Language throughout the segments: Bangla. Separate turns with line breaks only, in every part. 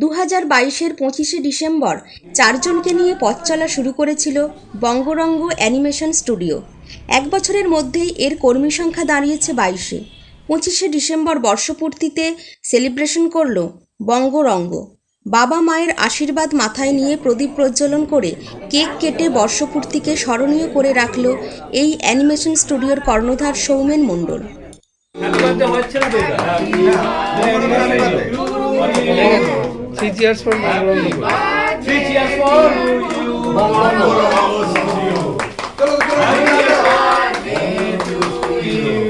2022-এর 25শে ডিসেম্বর চারজনকে নিয়ে পথ চলা শুরু করেছিল বঙ্গরঙ্গ অ্যানিমেশন স্টুডিও। এক বছরের মধ্যেই এর কর্মী সংখ্যা দাঁড়িয়েছে 22-এ। 25শে ডিসেম্বর বর্ষপূর্তিতে সেলিব্রেশন করল বঙ্গরঙ্গ। বাবা মায়ের আশীর্বাদ মাথায় নিয়ে প্রদীপ প্রজ্বলন করে কেক কেটে বর্ষপূর্তিকে স্মরণীয় করে রাখল এই অ্যানিমেশন স্টুডিওর কর্ণধার সৌমেন মণ্ডল।
Three cheers for Bangoronggo.
Three cheers for Bangoronggo.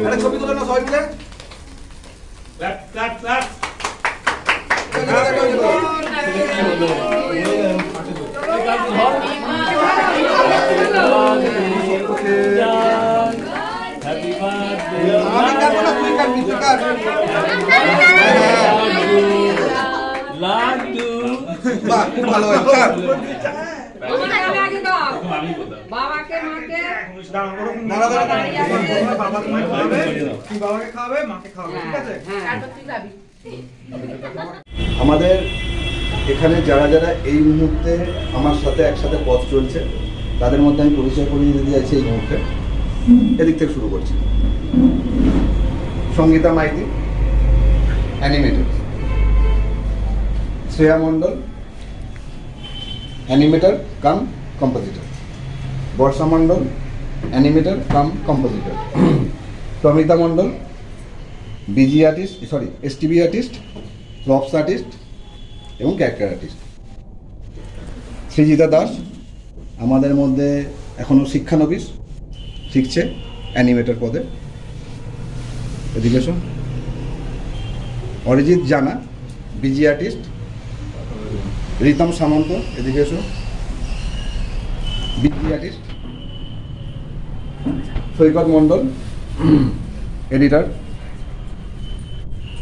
আরে ছবি তুলে না সবাই মিলে।
Clap. Happy birthday.
আমি কাটবো না, তুই কাটবি, তুই কাট।
Laddu.
বাহ, খুব ভালো হয়েছে। কাট।
বাবাকে মাকে
দাঁড়া, দাঁড়া, দাঁড়া।
তুই বাবাকে খাওয়াবে, মাকে খাওয়াবে, ঠিক আছে?
আমাদের এখানে যারা যারা এই মুহূর্তে আমার সাথে একসাথে পথ চলছে তাদের মধ্যে আমি পরিচয় করিয়ে দিতে চাইছি এই মুহূর্তে। এদিক থেকে শুরু করছি। Sangeeta Maiti, animator. Shreya Mondal, animator cum compositor. Barsha Mondal, animator cum compositor. Pramita Mondal, BG artist, STV artist, props artist এবং ক্যারেক্টার আর্টিস্ট। সৃজিতা দাস আমাদের মধ্যে এখনও শিক্ষানবিশ, শিখছে অ্যানিমেটর পদে। এদিকে এসো। অরিজিৎ জানা, বিজি আর্টিস্ট। রীতম সামন্ত, এদিকে এসো, BG artist. Saikat Mondal, editor.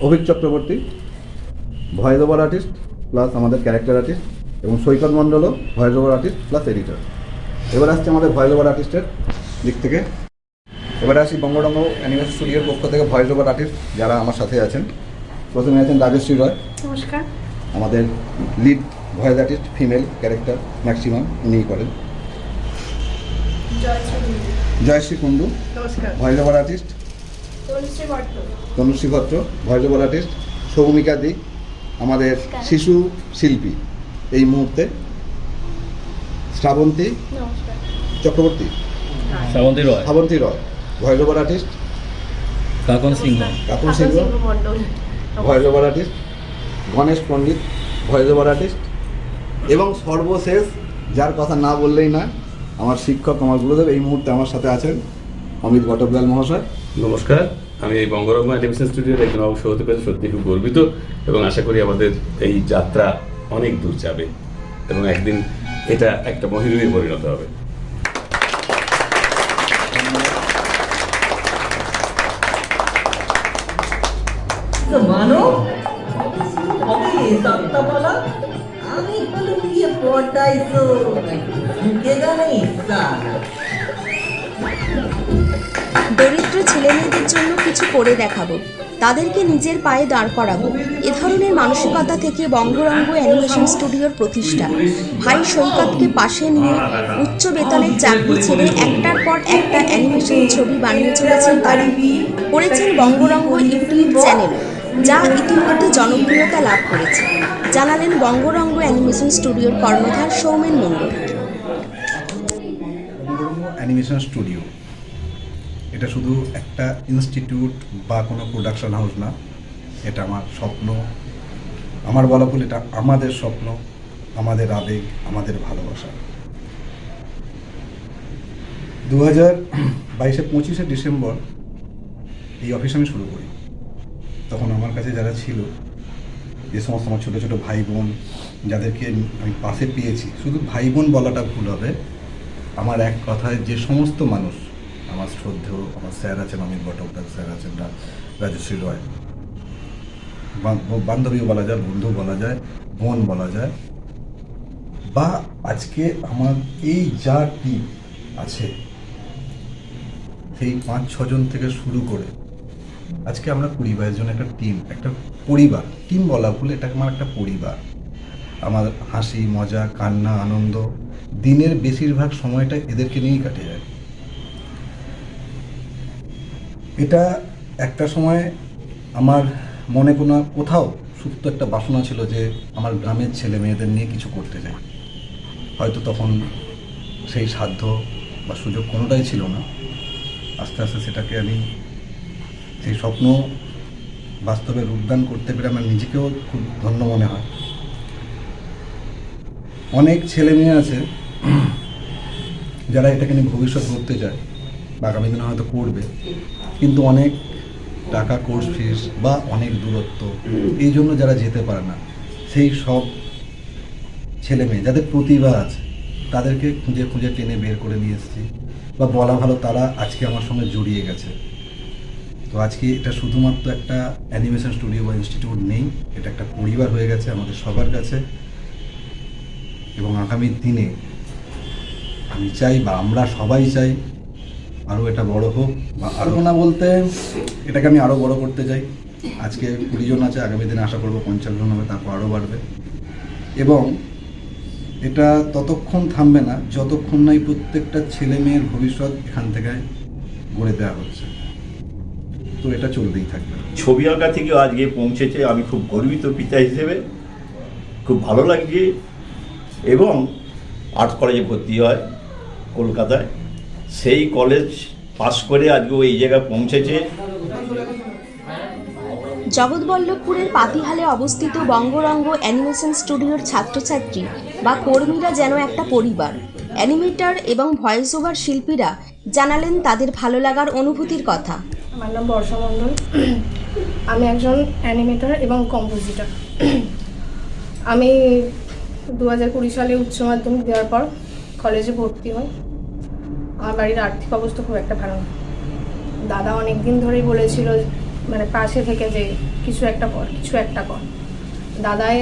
Abhik Chakraborty, voice over artist plus আমাদের ক্যারেক্টার আর্টিস্ট, এবং সৈকত মণ্ডলও voice over artist plus editor. এবার আসছে আমাদের ভয়েস ওভার আর্টিস্টের দিক থেকে। এবারে আসি বঙ্গরঙ্গ অ্যানিমেশন স্টুডিওর পক্ষ থেকে ভয়েস ওভার আর্টিস্ট যারা আমার সাথে আছেন। প্রথমে আছেন রাজশ্রী রয়,
নমস্কার।
আমাদের lead voice artist, female character maximum উনিই করেন। জয়শ্রী কুণ্ডু,
নমস্কার।
Voice over artist. Tanushree Bhatt, voice over artist. Soumika Dik, আমাদের শিশু শিল্পী এই মুহূর্তে। Srabanti Chakraborty, Srabanti Roy, voice over artist. Kakun Singha, voice over artist. Ganesh Pandit, voice over artist. এবং সর্বশেষ যার কথা না বললেই না, আমার শিক্ষক, আমার গুরুদেব এই মুহূর্তে আমার সাথে আছেন অমিত ঘটকলাল মহাশয়।
নমস্কার, আমি এই বঙ্গরঙ্গ অ্যানিমেশন স্টুডিওর একজন অংশ হতে পেরে সত্যি খুব গর্বিত এবং আশা করি আমাদের এই যাত্রা অনেক দূর যাবে এবং একদিন এটা একটা মহিরুহে পরিণত হবে।
মানো আমি বলে দিয়ে পড়াই তো
দরিদ্র ছেলেমেয়েদের জন্য কিছু করে দেখাবো, তাদেরকে নিজের পায়ে দাঁড় করাবো, এ ধরনের মানসিকতা থেকে বঙ্গরঙ্গ অ্যানিমেশন স্টুডিওর প্রতিষ্ঠা। ভাই সৈকতকে পাশে নিয়ে উচ্চ বেতনের চাকরি ছেড়ে একটার পর একটা অ্যানিমেশন ছবি বানিয়ে চলেছেন তারা। করেছেন বঙ্গরঙ্গ ইউটিউব চ্যানেল, যা ইতিমধ্যে জনপ্রিয়তা লাভ করেছে, জানালেন বঙ্গরঙ্গ অ্যানিমেশন স্টুডিওর কর্ণধার সৌমেন মণ্ডল।
বঙ্গরঙ্গ অ্যানিমেশন স্টুডিও এটা শুধু একটা ইনস্টিটিউট বা কোনো প্রোডাকশন হাউস না, এটা আমার স্বপ্ন, আমার বলা ভুল, এটা আমাদের স্বপ্ন, আমাদের আবেগ, আমাদের ভালোবাসা। 2022-এর 25শে ডিসেম্বর এই অফিস আমি শুরু করি। তখন আমার কাছে যারা ছিল, যে সমস্ত আমার ছোটো ছোটো ভাই বোন যাদেরকে আমি পাশে পেয়েছি, শুধু ভাই বোন বলাটা ভুল হবে, আমার এক কথায় যে সমস্ত মানুষ, আমার শ্রদ্ধেয় আমার স্যার আছেন অমিত ঘটকলাল স্যার আছেন, রাজশ্রী রয়, বান্ধবীও বলা যায়, বন্ধু বলা যায়, বোন বলা যায়, বা আজকে আমার এই যা টিম আছে সেই 5-6 জন থেকে শুরু করে আজকে আমরা 20-22 জন একটা টিম, একটা পরিবার, টিম বলা ভুল, এটা আমার একটা পরিবার। আমার হাসি মজা কান্না আনন্দ দিনের বেশিরভাগ সময়টা এদেরকে নিয়েই কাটে যায়। এটা একটা সময় আমার মনে কোথাও সুপ্ত একটা বাসনা ছিল যে আমার গ্রামের ছেলে মেয়েদের নিয়ে কিছু করতে চাই। হয়তো তখন সেই সাধ্য বা সুযোগ কোনোটাই ছিল না। আস্তে আস্তে সেটাকে আমি সেই স্বপ্ন বাস্তবে রূপদান করতে পেরে আমার নিজেকেও খুব ধন্য মনে হয়। অনেক ছেলে মেয়ে আছে যারা এটাকে নিয়ে ভবিষ্যৎ করতে চায় বা আগামী দিনে হয়তো করবে, কিন্তু অনেক টাকা কোর্স ফিস বা অনেক দূরত্ব এই জন্য যারা যেতে পারে না, সেই সব ছেলে মেয়ে যাদের প্রতিভা আছে তাদেরকে খুঁজে খুঁজে টেনে বের করে নিয়ে এসেছি, বা বলা ভালো তারা আজকে আমার সঙ্গে জড়িয়ে গেছে। তো আজকে এটা শুধুমাত্র একটা অ্যানিমেশন স্টুডিও বা ইনস্টিটিউট নেই, এটা একটা পরিবার হয়ে গেছে আমাদের সবার কাছে। এবং আগামী দিনে আমি চাই বা আমরা সবাই চাই আরও এটা বড় হোক, বা আরও না বলতে এটাকে আমি আরও বড় করতে চাই। আজকে 20 জন আছে, আগামী দিনে আশা করবো 50 জন হবে, তারপর আরও বাড়বে। এবং এটা ততক্ষণ থামবে না যতক্ষণ না এই প্রত্যেকটা ছেলে মেয়ের ভবিষ্যৎ এখান থেকে গড়ে দেওয়া হচ্ছে। তো এটা চলতেই থাকবে।
ছবি আঁকা থেকে আজকে পৌঁছেছে, আমি খুব গর্বিত পিতা হিসেবে, খুব ভালো লাগছে। এবং আর্ট কলেজে ভর্তি হয় কলকাতায়, সেই কলেজ পাস করে আজকে এই জায়গায় পৌঁছেছে।
জগৎবল্লভপুরের পাতিহালে অবস্থিত বঙ্গরঙ্গ অ্যানিমেশন স্টুডিওর ছাত্রছাত্রী বা কর্মীরা যেন একটা পরিবার। অ্যানিমেটর এবং ভয়েস ওভার শিল্পীরা জানালেন তাদের ভালো লাগার অনুভূতির কথা।
আমার নাম বর্ষা মণ্ডল, আমি একজন অ্যানিমেটর এবং কম্পোজিটর। আমি 2020 সালে উচ্চ মাধ্যমিক দেওয়ার পর কলেজে ভর্তি হই। আমার বাড়ির আর্থিক অবস্থা খুব একটা ভালো না। দাদা অনেক দিন ধরেই বলেছিল মানে পাশে থেকে যে কিছু একটা কর, কিছু একটা কর। দাদায়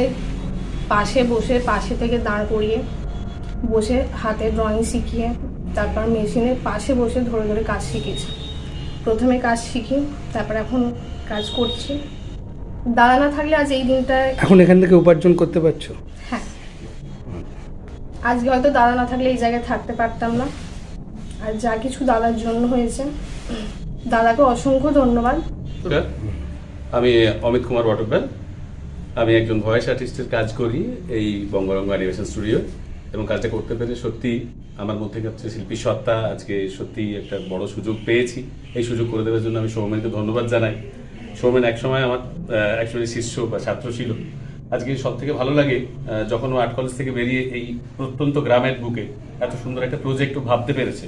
পাশে থেকে দাঁড় করিয়ে বসে হাতে ড্রয়িং শিখিয়ে, তারপর মেশিনের পাশে বসে ধরে ধরে কাজ শিখেছি। প্রথমে কাজ শিখি, তারপর এখন কাজ করছি। দাদা না থাকলে আজ এই দিনটায়
এখন এখান থেকে উপার্জন করতে পারছো?
হ্যাঁ, আজকে হয়তো দাদা না থাকলে এই জায়গায় থাকতে পারতাম না। আর যা কিছু দাদার জন্য হয়েছে, দাদাকে অসংখ্য ধন্যবাদ।
আমি অমিত কুমার বটব্যাল, আমি একজন ভয়েস আর্টিস্টের কাজ করি এই বঙ্গরঙ্গ অ্যানিমেশন স্টুডিও, এবং কাজটা করতে পেরে সত্যি আমার মধ্যে হচ্ছে শিল্পী সত্তা আজকে সত্যি একটা বড় সুযোগ পেয়েছি। এই সুযোগ করে দেওয়ার জন্য আমি সৌমেনকে ধন্যবাদ জানাই। সৌমেন একসময় আমার অ্যাকচুয়ালি শিষ্য বা ছাত্র ছিল। আজকে সব থেকে ভালো লাগে যখন ও আর্ট কলেজ থেকে বেরিয়ে এই প্রত্যন্ত গ্রামের বুকে এত সুন্দর একটা প্রজেক্টও ভাবতে পেরেছে,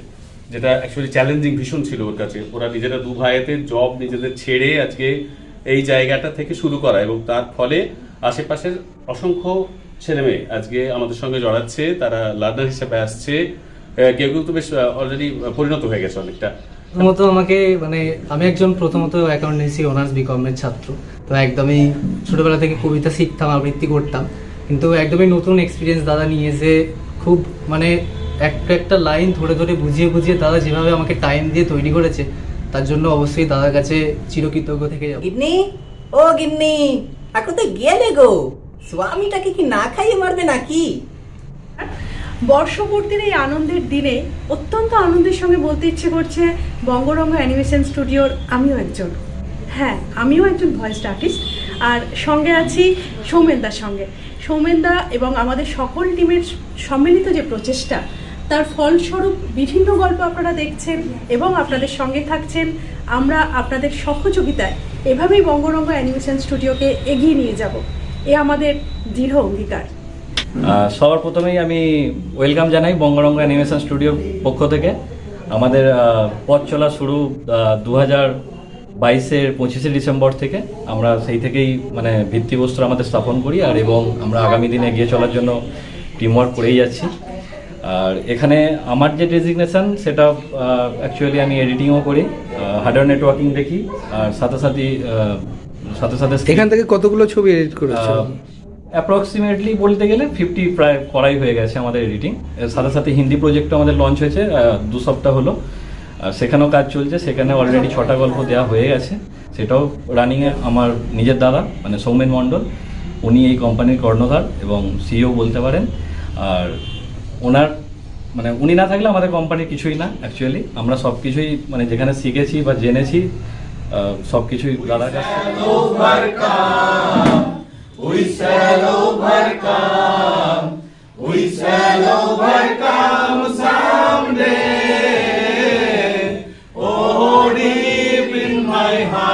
যেটা অ্যাকচুয়ালি চ্যালেঞ্জিং ভীষণ ছিল ওর কাছে। ওরা নিজেরা দু ভাইয়েতে জব নিজেদের ছেড়ে আজকে এই জায়গাটা থেকে শুরু করা, এবং তার ফলে আশেপাশের অসংখ্য ছেলে মেয়ে আজকে আমাদের সঙ্গে জড়াচ্ছে, তারা লার্নার হিসেবে আসছে, কেউ কেউ তো বেশ অলরেডি পরিণত হয়ে গেছে অনেকটা।
প্রথমত আমি একজন অ্যাকাউন্টেন্সি অনার্স বিকমের ছাত্র। তো একদমই ছোটোবেলা থেকে কবিতা শিখতাম, আবৃত্তি করতাম, কিন্তু একদমই নতুন এক্সপিরিয়েন্স দাদা নিয়ে এসে খুব একটা লাইন ধরে ধরে বুঝিয়ে দাদা যেভাবে আমাকে টাইম দিয়ে তৈরি করেছে, তার জন্য অবশ্যই দাদার কাছে চিরকৃতজ্ঞ থেকে যাবো।
গিন্নি, ও গিন্নি, এখন তো গেলে গো, স্বামীটাকে কি না খাইয়ে মারবে নাকি?
বর্ষপূর্তির এই আনন্দের দিনে অত্যন্ত আনন্দের সঙ্গে বলতে ইচ্ছে করছে, বঙ্গরঙ্গ অ্যানিমেশন স্টুডিওর আমিও একজন ভয়েস আর্টিস্ট, আর সঙ্গে আছি সৌমেনদার সঙ্গে। সৌমেনদা এবং আমাদের সকল টিমের সম্মিলিত যে প্রচেষ্টা, তার ফলস্বরূপ বিভিন্ন গল্প আপনারা দেখছেন এবং আপনাদের সঙ্গে থাকছেন। আমরা আপনাদের সহযোগিতায় এভাবেই বঙ্গরঙ্গ অ্যানিমেশন স্টুডিওকে এগিয়ে নিয়ে যাব, এ আমাদের দৃঢ় অঙ্গীকার।
সবার প্রথমেই আমি ওয়েলকাম জানাই বঙ্গরঙ্গ অ্যানিমেশন স্টুডিওর পক্ষ থেকে। আমাদের পথ চলা শুরু 2022-এর 25শে ডিসেম্বর থেকে। আমরা সেই থেকেই ভিত্তিবস্তু আমাদের স্থাপন করি, আর এবং আমরা আগামী দিনে এগিয়ে চলার জন্য টিমওয়ার্ক করেই যাচ্ছি। আর এখানে আমার যে ডেজিগনেশন সেটা অ্যাকচুয়ালি আমি এডিটিংও করি, হার্ডওয়্যার নেটওয়ার্কিং দেখি, আর সাথে সাথে
এখান থেকে কতগুলো ছবি এডিট করেছো?
অ্যাপ্রক্সিমেটলি বলতে গেলে 50 প্রায় করাই হয়ে গেছে আমাদের এডিটিং। এর সাথে সাথে হিন্দি প্রজেক্টও আমাদের লঞ্চ হয়েছে 2 সপ্তাহ হলো, আর সেখানেও কাজ চলছে। সেখানে অলরেডি 6টা গল্প দেওয়া হয়ে গেছে, সেটাও রানিংয়ে আমার নিজের দাদা সৌমেন মণ্ডল। উনি এই কোম্পানির কর্ণধার এবং সিইও বলতে পারেন। আর ওনার মানে উনি না থাকলে আমাদের কোম্পানির কিছুই না। অ্যাকচুয়ালি আমরা সব কিছুই মানে যেখানে শিখেছি বা জেনেছি সব কিছুই দাদার কাছে।
Oh, deep in my heart.